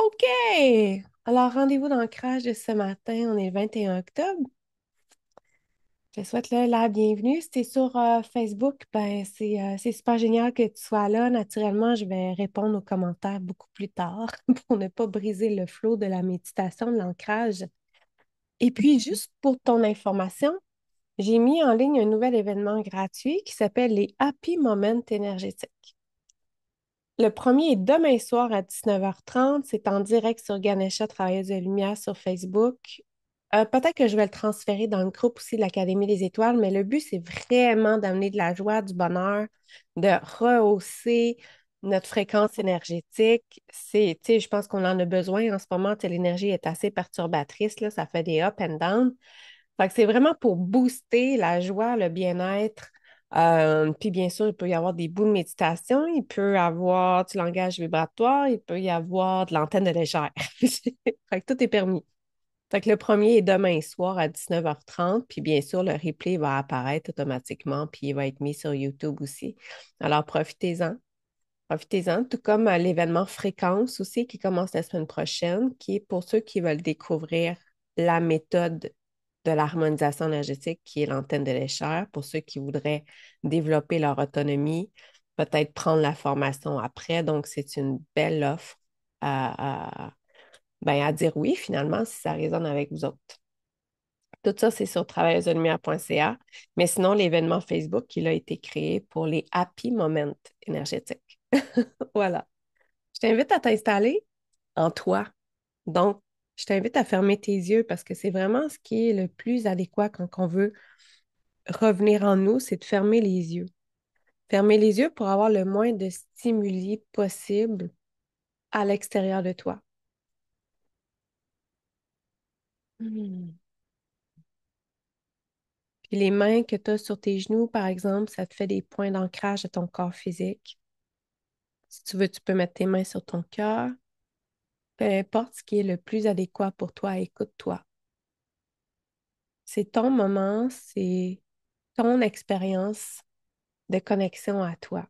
OK! Alors, rendez-vous d'ancrage de ce matin, on est le 21 octobre. Je te souhaite la bienvenue. Si tu es sur Facebook, ben, c'est super génial que tu sois là. Naturellement, je vais répondre aux commentaires beaucoup plus tard pour ne pas briser le flot de la méditation, de l'ancrage. Et puis, juste pour ton information, j'ai mis en ligne un nouvel événement gratuit qui s'appelle les Happy Moments énergétiques. Le premier est demain soir à 19h30. C'est en direct sur Ganesha Travailleuse de Lumière sur Facebook. Peut-être que je vais le transférer dans le groupe aussi de l'Académie des Étoiles, mais le but, c'est vraiment d'amener de la joie, du bonheur, de rehausser notre fréquence énergétique. Tu sais, je pense qu'on en a besoin en ce moment. Tu sais, l'énergie est assez perturbatrice, là, ça fait des up and down. Fait que c'est vraiment pour booster la joie, le bien-être. Puis bien sûr, il peut y avoir des bouts de méditation, il peut y avoir du langage vibratoire, il peut y avoir de l'antenne de légère. Fait que tout est permis. Fait que le premier est demain soir à 19h30, puis bien sûr, le replay va apparaître automatiquement, puis il va être mis sur YouTube aussi. Alors profitez-en. Profitez-en, tout comme l'événement Fréquence aussi qui commence la semaine prochaine, qui est pour ceux qui veulent découvrir la méthode de l'harmonisation énergétique, qui est l'antenne de l'échelle, pour ceux qui voudraient développer leur autonomie, peut-être prendre la formation après. Donc, c'est une belle offre à dire oui, finalement, si ça résonne avec vous autres. Tout ça, c'est sur travailleusdelumière.ca. Mais sinon, l'événement Facebook, il a été créé pour les happy moments énergétiques. Voilà. Je t'invite à t'installer en toi. Donc, je t'invite à fermer tes yeux parce que c'est vraiment ce qui est le plus adéquat quand on veut revenir en nous, c'est de fermer les yeux. Fermer les yeux pour avoir le moins de stimuli possible à l'extérieur de toi. Hmm. Puis les mains que tu as sur tes genoux, par exemple, ça te fait des points d'ancrage de ton corps physique. Si tu veux, tu peux mettre tes mains sur ton cœur. Peu importe ce qui est le plus adéquat pour toi, écoute-toi. C'est ton moment, c'est ton expérience de connexion à toi.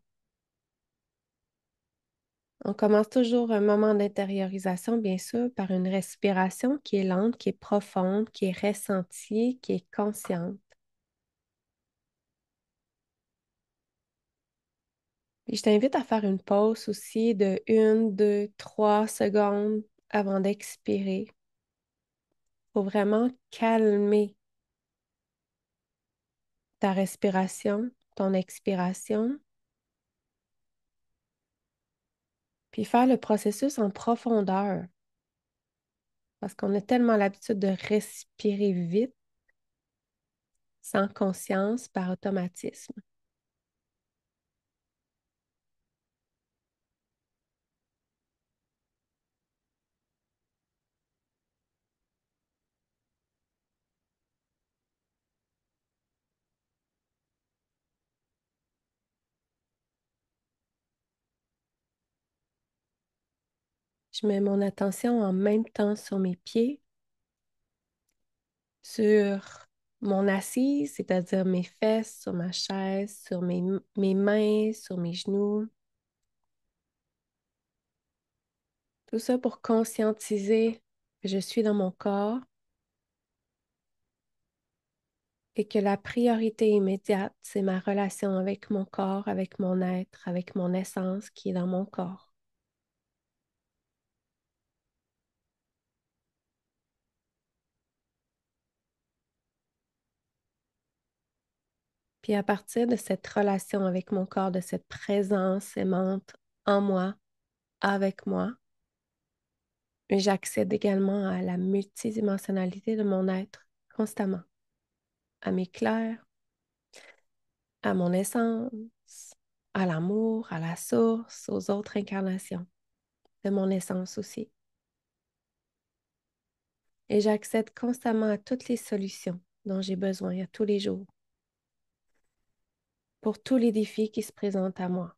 On commence toujours un moment d'intériorisation, bien sûr, par une respiration qui est lente, qui est profonde, qui est ressentie, qui est consciente. Puis je t'invite à faire une pause aussi de 1, 2, 3 secondes avant d'expirer pour vraiment calmer ta respiration, ton expiration, puis faire le processus en profondeur parce qu'on a tellement l'habitude de respirer vite, sans conscience, par automatisme. Je mets mon attention en même temps sur mes pieds, sur mon assise, c'est-à-dire mes fesses, sur ma chaise, sur mes mains, sur mes genoux. Tout ça pour conscientiser que je suis dans mon corps et que la priorité immédiate, c'est ma relation avec mon corps, avec mon être, avec mon essence qui est dans mon corps. Puis à partir de cette relation avec mon corps, de cette présence aimante en moi, avec moi, j'accède également à la multidimensionnalité de mon être constamment, à mes clairs, à mon essence, à l'amour, à la source, aux autres incarnations de mon essence aussi. Et j'accède constamment à toutes les solutions dont j'ai besoin à tous les jours pour tous les défis qui se présentent à moi.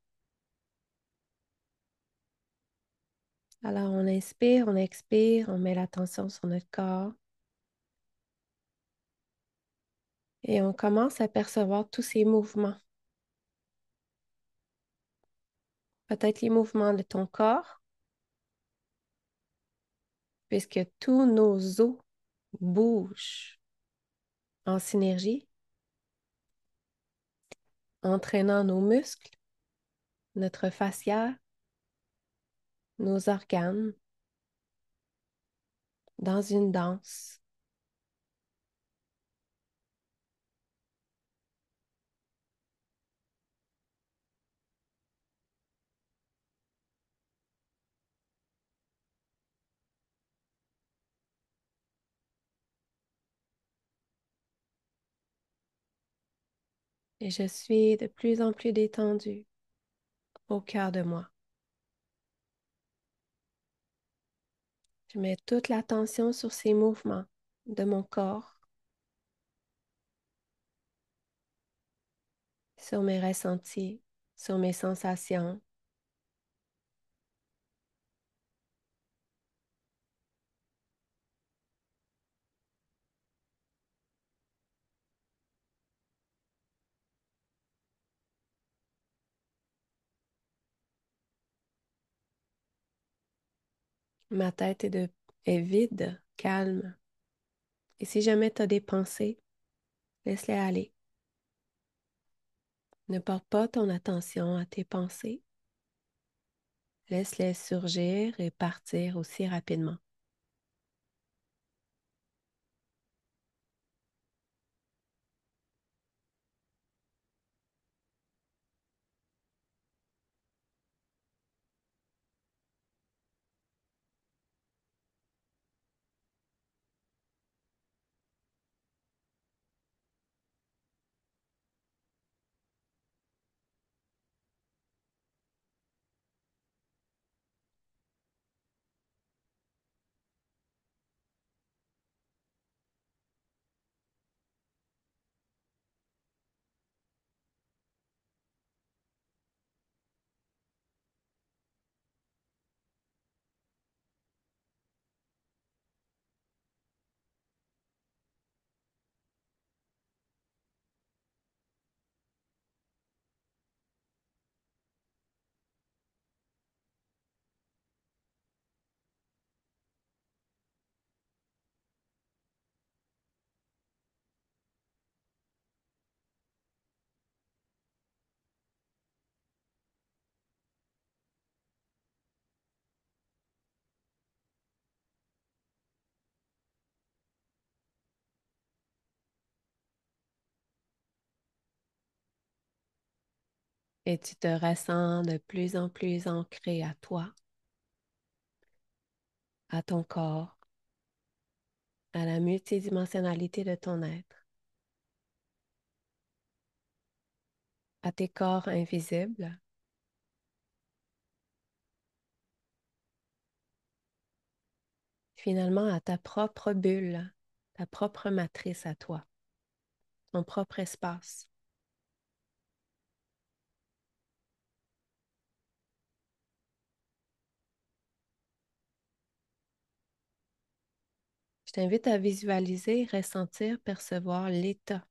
Alors on inspire, on expire, on met l'attention sur notre corps et on commence à percevoir tous ces mouvements. Peut-être les mouvements de ton corps, puisque tous nos os bougent en synergie, entraînant nos muscles, notre fascia, nos organes dans une danse. Et je suis de plus en plus détendue au cœur de moi. Je mets toute l'attention sur ces mouvements de mon corps, sur mes ressentis, sur mes sensations. Ma tête est vide, calme. Et si jamais tu as des pensées, laisse-les aller. Ne porte pas ton attention à tes pensées. Laisse-les surgir et partir aussi rapidement. Et tu te ressens de plus en plus ancré à toi, à ton corps, à la multidimensionnalité de ton être, à tes corps invisibles, finalement à ta propre bulle, ta propre matrice à toi, ton propre espace. Je t'invite à visualiser, ressentir, percevoir l'état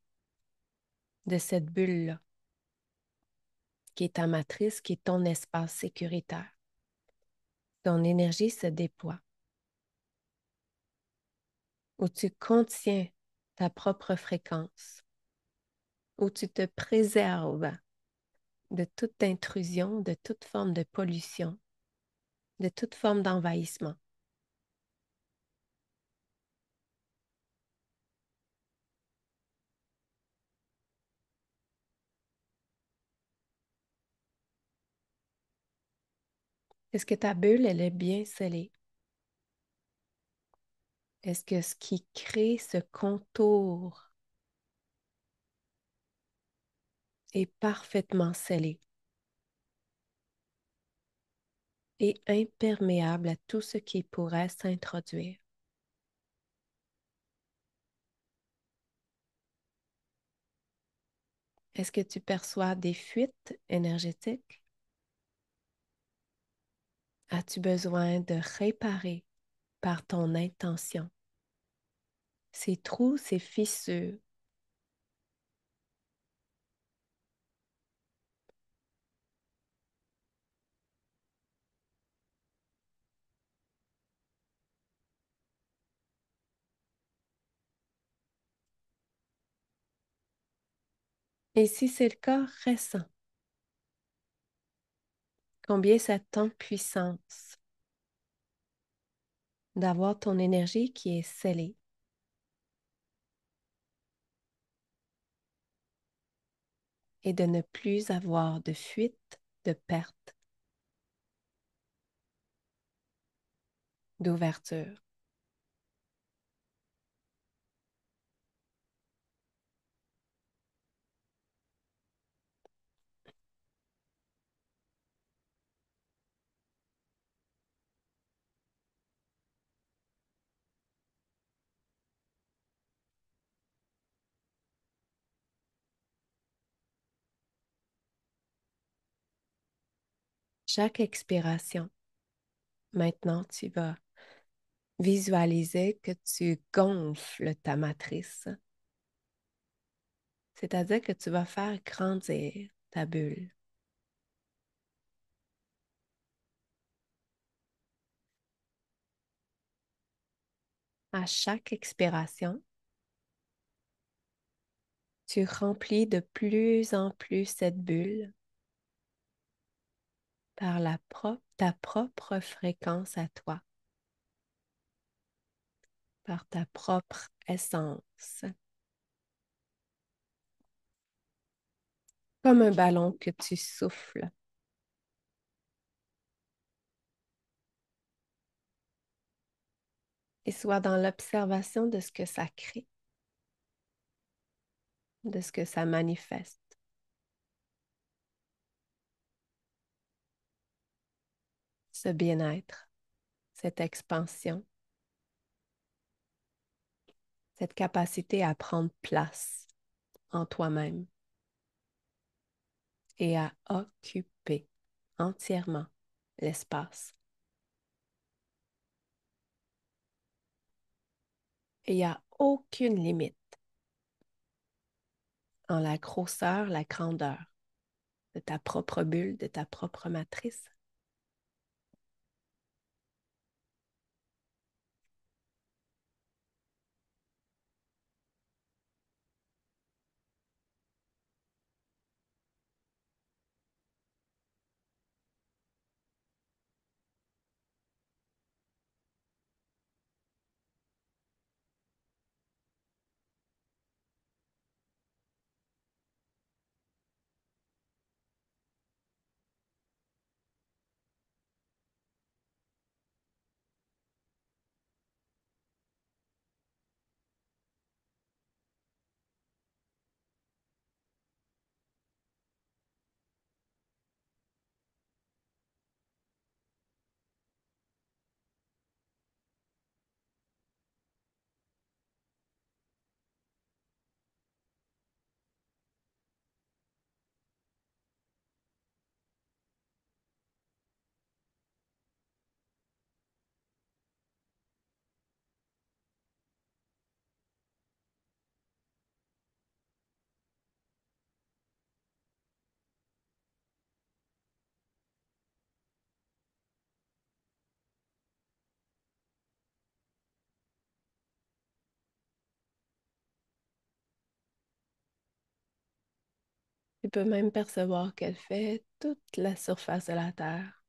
de cette bulle-là, qui est ta matrice, qui est ton espace sécuritaire. Ton énergie se déploie, où tu contiens ta propre fréquence, où tu te préserves de toute intrusion, de toute forme de pollution, de toute forme d'envahissement. Est-ce que ta bulle, elle est bien scellée? Est-ce que ce qui crée ce contour est parfaitement scellé et imperméable à tout ce qui pourrait s'introduire? Est-ce que tu perçois des fuites énergétiques? As-tu besoin de réparer par ton intention ces trous, ces fissures? Et si c'est le cas, ressens combien ça te tend de puissance d'avoir ton énergie qui est scellée et de ne plus avoir de fuite, de perte, d'ouverture. Chaque expiration, maintenant, tu vas visualiser que tu gonfles ta matrice, c'est-à-dire que tu vas faire grandir ta bulle. À chaque expiration, tu remplis de plus en plus cette bulle par ta propre fréquence à toi, par ta propre essence, comme un ballon que tu souffles. Et sois dans l'observation de ce que ça crée, de ce que ça manifeste. Ce bien-être, cette expansion, cette capacité à prendre place en toi-même et à occuper entièrement l'espace. Et il n'y a aucune limite en la grosseur, la grandeur de ta propre bulle, de ta propre matrice. Tu peux même percevoir qu'elle fait toute la surface de la Terre,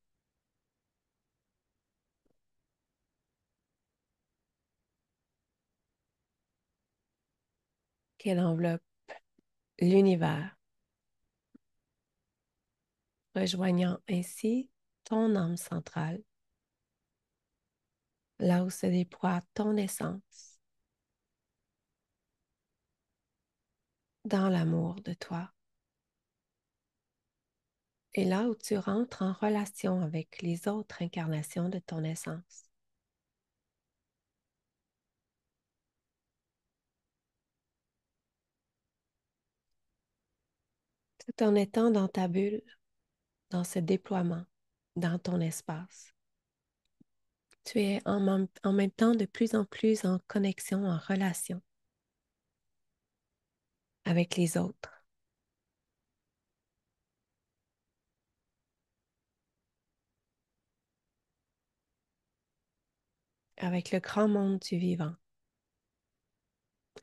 qu'elle enveloppe l'univers, rejoignant ainsi ton âme centrale, là où se déploie ton essence, dans l'amour de toi, et là où tu rentres en relation avec les autres incarnations de ton essence. Tout en étant dans ta bulle, dans ce déploiement, dans ton espace. Tu es en même temps de plus en plus en connexion, en relation avec les autres, avec le grand monde du vivant,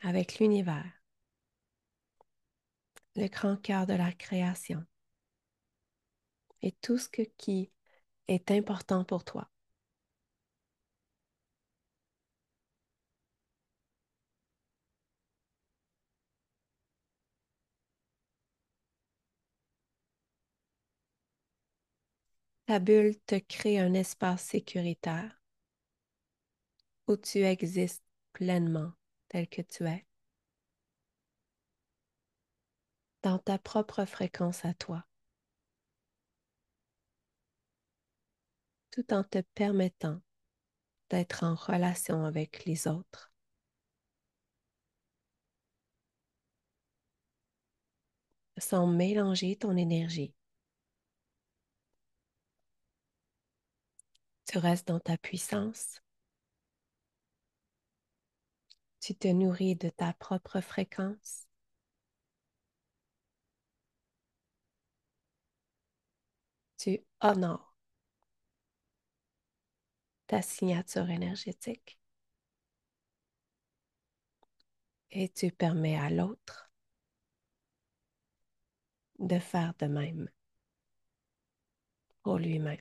avec l'univers, le grand cœur de la création et tout qui est important pour toi. Ta bulle te crée un espace sécuritaire où tu existes pleinement tel que tu es, dans ta propre fréquence à toi, tout en te permettant d'être en relation avec les autres, sans mélanger ton énergie. Tu restes dans ta puissance, tu te nourris de ta propre fréquence, tu honores ta signature énergétique et tu permets à l'autre de faire de même pour lui-même.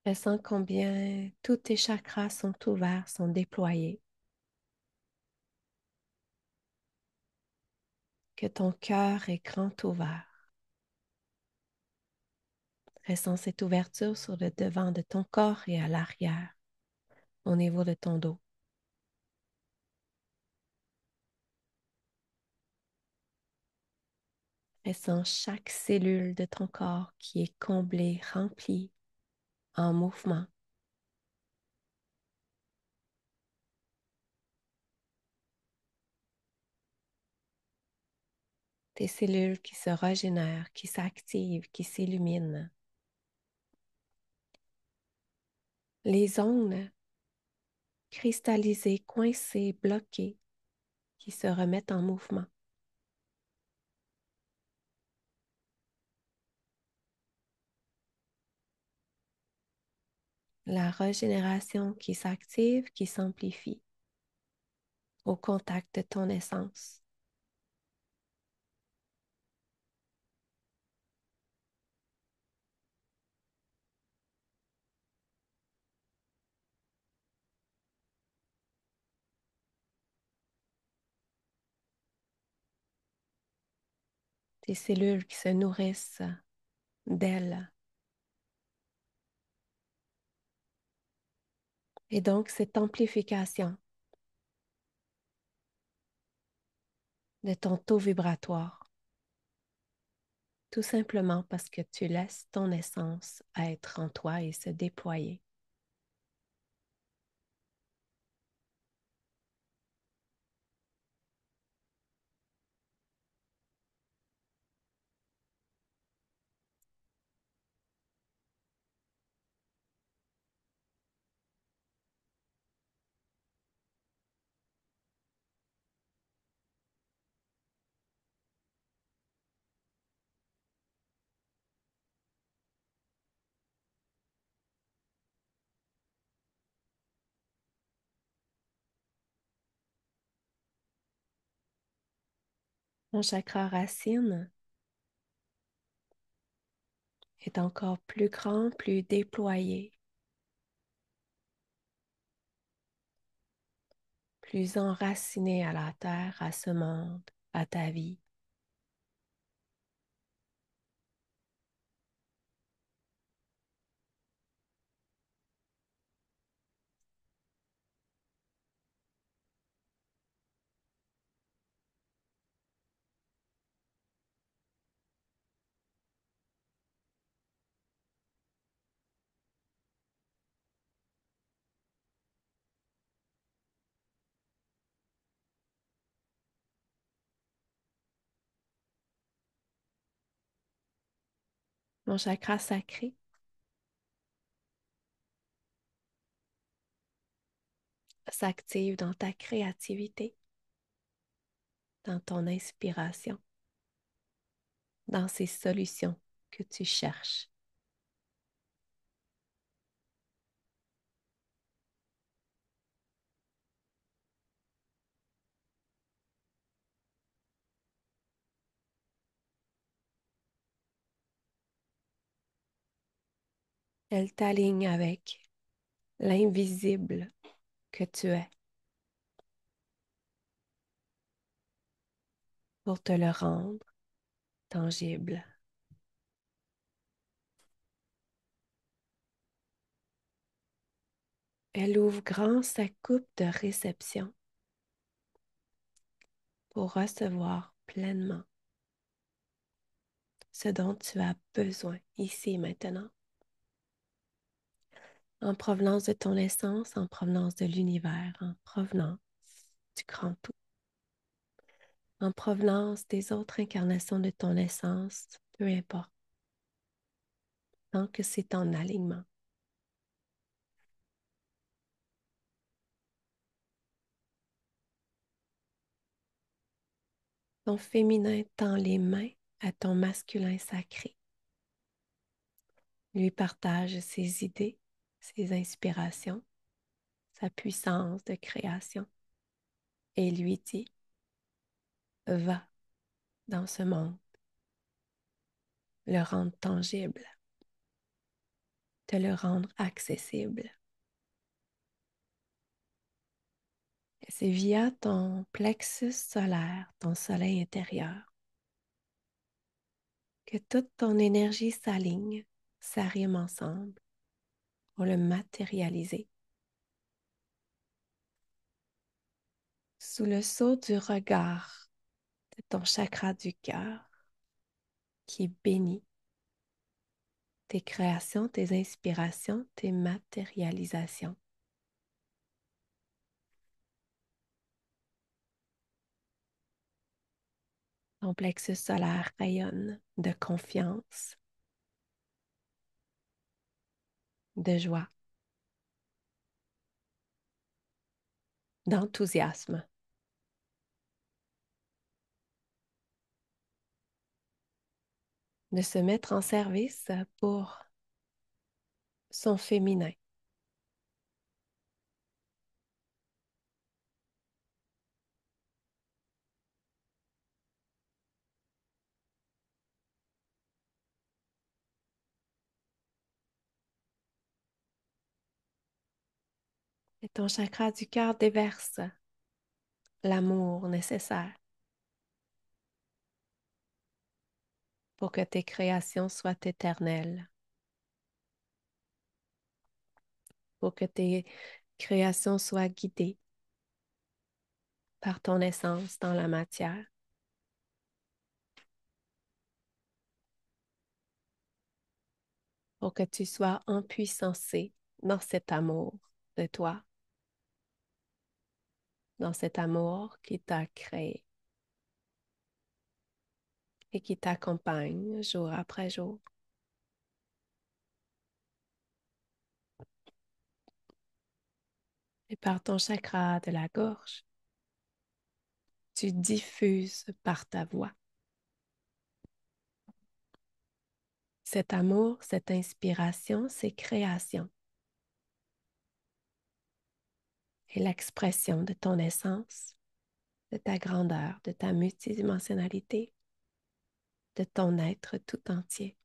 Ressens combien tous tes chakras sont ouverts, sont déployés, que ton cœur est grand ouvert. Ressens cette ouverture sur le devant de ton corps et à l'arrière, au niveau de ton dos. Ressens chaque cellule de ton corps qui est comblée, remplie, en mouvement. Tes cellules qui se régénèrent, qui s'activent, qui s'illuminent. Les zones cristallisées, coincées, bloquées, qui se remettent en mouvement. La régénération qui s'active, qui s'amplifie au contact de ton essence. Tes cellules qui se nourrissent d'elles. Et donc, cette amplification de ton taux vibratoire, tout simplement parce que tu laisses ton essence être en toi et se déployer. Ton chakra racine est encore plus grand, plus déployé, plus enraciné à la terre, à ce monde, à ta vie. Mon chakra sacré s'active dans ta créativité, dans ton inspiration, dans ces solutions que tu cherches. Elle t'aligne avec l'invisible que tu es pour te le rendre tangible. Elle ouvre grand sa coupe de réception pour recevoir pleinement ce dont tu as besoin ici et maintenant, en provenance de ton essence, en provenance de l'univers, en provenance du grand tout, en provenance des autres incarnations de ton essence, peu importe, tant que c'est en alignement. Ton féminin tend les mains à ton masculin sacré, lui partage ses idées, ses inspirations, sa puissance de création et lui dit, va dans ce monde, le rendre tangible, te le rendre accessible. Et c'est via ton plexus solaire, ton soleil intérieur, que toute ton énergie s'aligne, s'arrime ensemble pour le matérialiser. Sous le sceau du regard de ton chakra du cœur qui bénit tes créations, tes inspirations, tes matérialisations. Ton plexus solaire rayonne de confiance, de joie, d'enthousiasme, de se mettre en service pour son féminin. Et ton chakra du cœur déverse l'amour nécessaire pour que tes créations soient éternelles, pour que tes créations soient guidées par ton essence dans la matière, pour que tu sois empuissancé dans cet amour de toi, dans cet amour qui t'a créé et qui t'accompagne jour après jour. Et par ton chakra de la gorge, tu diffuses par ta voix cet amour, cette inspiration, ces créations et l'expression de ton essence, de ta grandeur, de ta multidimensionnalité, de ton être tout entier.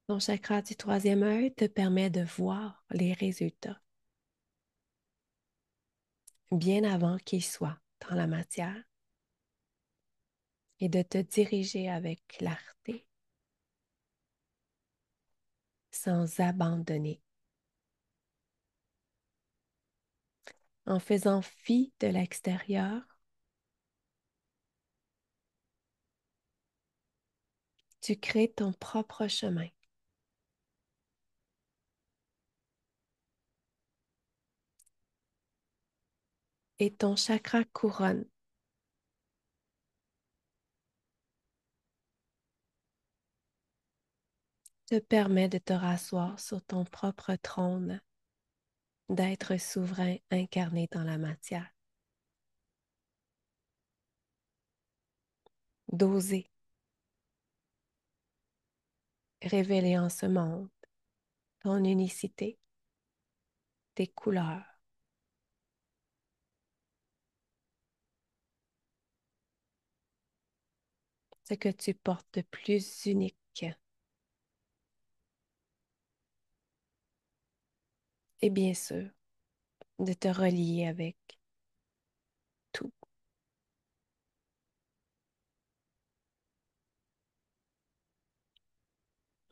Ton chakra du troisième œil te permet de voir les résultats bien avant qu'ils soient dans la matière et de te diriger avec clarté, sans abandonner, en faisant fi de l'extérieur. Tu crées ton propre chemin. Et ton chakra couronne te permet de te rasseoir sur ton propre trône, d'être souverain incarné dans la matière, d'oser révéler en ce monde ton unicité, tes couleurs, ce que tu portes de plus unique. Et bien sûr, de te relier avec tout,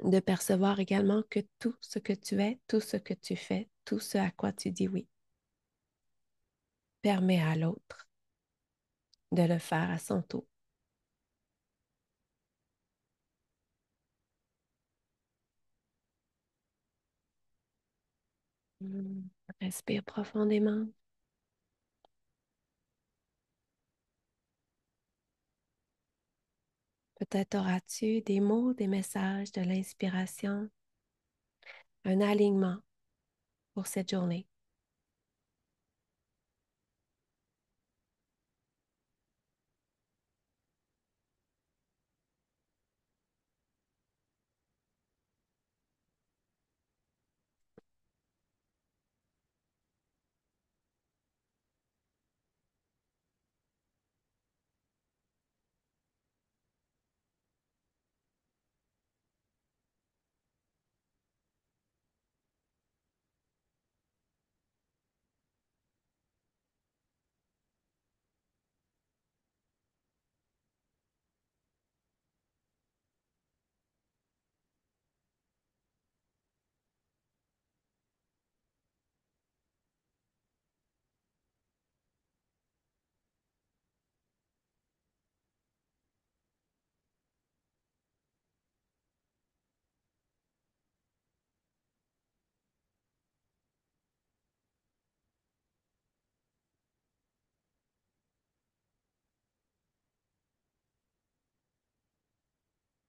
de percevoir également que tout ce que tu es, tout ce que tu fais, tout ce à quoi tu dis oui, permet à l'autre de le faire à son tour. Hmm. Respire profondément. Peut-être auras-tu des mots, des messages, de l'inspiration, un alignement pour cette journée.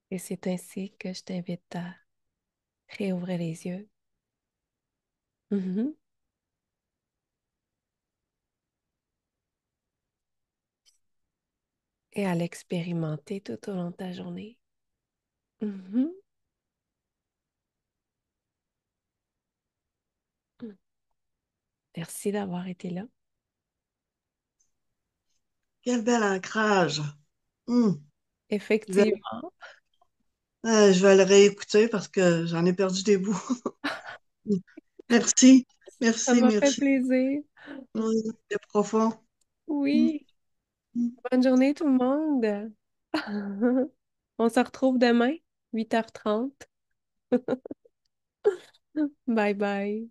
Et c'est ainsi que je t'invite à réouvrir les yeux. Mhm. Et à l'expérimenter tout au long de ta journée. Mhm. Merci d'avoir été là. Quel bel ancrage. Hum, Je vais, Effectivement, je vais le réécouter parce que j'en ai perdu des bouts. Merci, ça merci, m'a fait merci. plaisir. Oui, c'est profond. Hum, Oui, hum. bonne journée tout le monde. On se retrouve demain, 8h30. Bye bye.